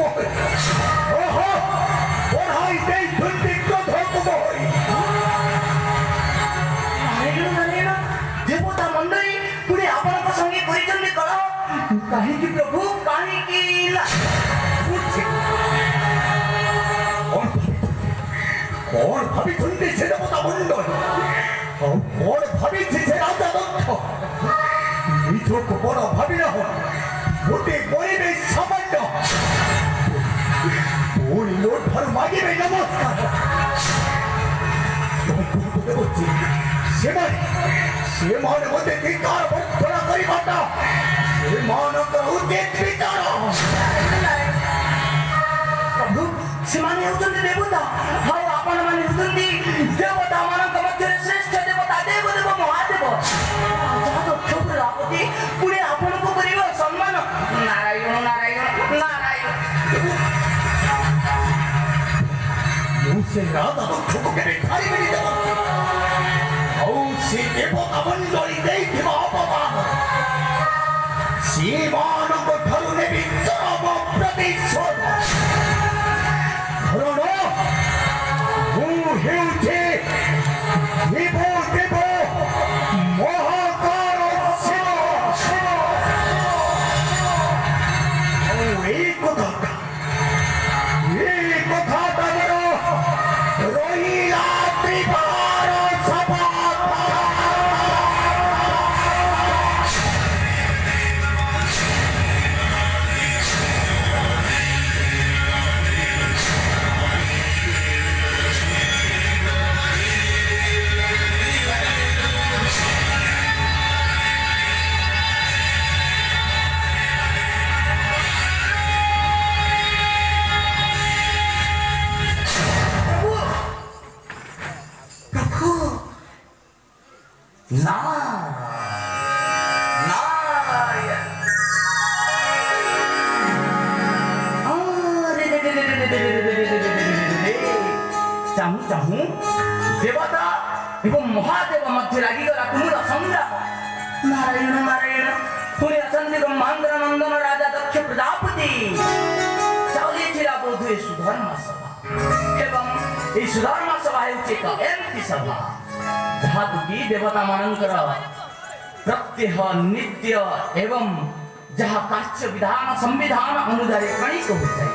କୁମୋଇ ଓହୋ ବଢାଇ ଦେଇଛନ୍ତି କ୍ରୋଧ କୁମୋଇ। ଦେବତା ମଣ୍ଡଳୀ ପୁଣି ଆପଣଙ୍କ ସଙ୍ଗେ କରିଛନ୍ତି କଳହ କାହିଁକି ପ୍ରଭୁ କାହିଁକି? କଣ ଭାବିଛନ୍ତି ସେ ଦେବତା ମଣ୍ଡଳୀ ଆଉ କଣ ଭାବିଛି ସେ ରାଜା ଦକ୍ଷ? ନିଜକୁ ବଡ ଭାବିନାହ ଗୋଟେ କରିବେ ସାମାନ୍ୟ ପୁଣି ମୋ ଠାରୁ ମାଗିବେ ନମସ୍କାର। ସେମାନେ ମୋତେ ଧିକ୍କାର ଭର୍ତ୍ସନା କରିବାଟା ସେମାନଙ୍କର ଉଚିତ ବିଚାର। ପ୍ରଭୁ ସେମାନେ ହେଉଛନ୍ତି ଦେବତା ଆଉ ଆପଣମାନେ ହେଉଛନ୍ତି ଦେବତା ମାନଙ୍କ ମଧ୍ୟରେ ଶ୍ରେଷ୍ଠ ଦେବତା ଦେବଦେବ ମହାଦେବ। ରାଜା ଦକ୍ଷ ପ୍ରଜାପତି ପୁଣି ଆପଣଙ୍କୁ କରିବ ସମ୍ମାନ। ନାରାୟଣ ନାରାୟଣ ନାରାୟଣ। ମୁଁ ସେ ରାଜା ଦକ୍ଷକୁ କେବେ ଛାଡ଼ିବିନି ଦେବ ଆଉ ସେ ଦେବତା ମଣ୍ଡଳୀ ଦେଇଥିବା ଅପମାନ ସେମାନଙ୍କ ଠାରୁ ନେବି ଚରମ ପ୍ରତିଶୋଧ। କାରଣ ମୁଁ ହେଉଛି ଦେବ ଦେବ ମହାକାଳ ଶିବ। ଆଉ ଏଇ କଥାଟା ମୋର ରହିଲା ତ୍ରିବାର ସଭା। ଚାହୁଁ ଦେବତା ଏବଂ ମହାଦେବ ମଧ୍ୟ ଲାଗିଗଲା ତୁମର ସଂଗ୍ରାମ। ନାରାୟଣ ନାରାୟଣ। ପୁଣି ଅଛନ୍ତି ବ୍ରହ୍ମାଣ୍ଡର ନନ୍ଦନ ରାଜା ଦକ୍ଷ ପ୍ରଜାପତି। ଚାଲିଥିଲା ବୋଧହୁଏ ସୁଧର୍ମ ସଭା ଏବଂ ଏହି ସୁଧର୍ମ ସଭା ହେଉଛି ଏକ ଏମିତି ସଭା ଯାହାକୁ କି ଦେବତା ମାନଙ୍କର ପ୍ରତ୍ୟହ ନିତ୍ୟ ଏବଂ ଯାହା କାର୍ଯ୍ୟ ବିଧାନ ସମ୍ବିଧାନ ଅନୁସାରେ ଗଣିତ ହୋଇଥାଏ।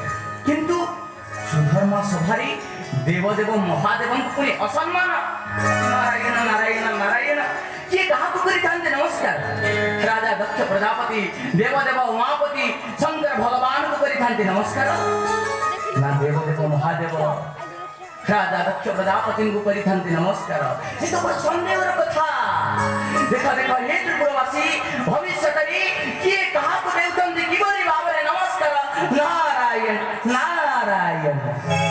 କିନ୍ତୁ ସୁଧର୍ମ ସଭାରେ ଦେବଦେବ ମହାଦେବଙ୍କୁ ପୁଣି ଅସମ୍ମାନ। ନାରାୟଣ ନାରାୟଣ ନାରାୟଣ। କିଏ କାହାକୁ କରିଥାନ୍ତି ନମସ୍କାର? ରାଜା ଦକ୍ଷ ପ୍ରଜାପତି ଦେବଦେବ ଉମାପତି ଶଙ୍କର ଭଗବାନଙ୍କୁ କରିଥାନ୍ତି ନମସ୍କାର ନା ଦେବଦେବ ମହାଦେବ ରାଜା ଦକ୍ଷ ପ୍ରଜାପତିଙ୍କୁ କରିଥାନ୍ତି ନମସ୍କାର? ଏ ତ ବଡ଼ ସନ୍ଦେହର କଥା। ଦେଖ ଦେଖ ହେ ତ୍ରିପୁରବାସୀ ଭବିଷ୍ୟତରେ କିଏ କାହାକୁ ଦେଉଛନ୍ତି କିଭଳି ଭାବରେ ନମସ୍କାର? ନାରାୟଣ ନାରାୟଣ।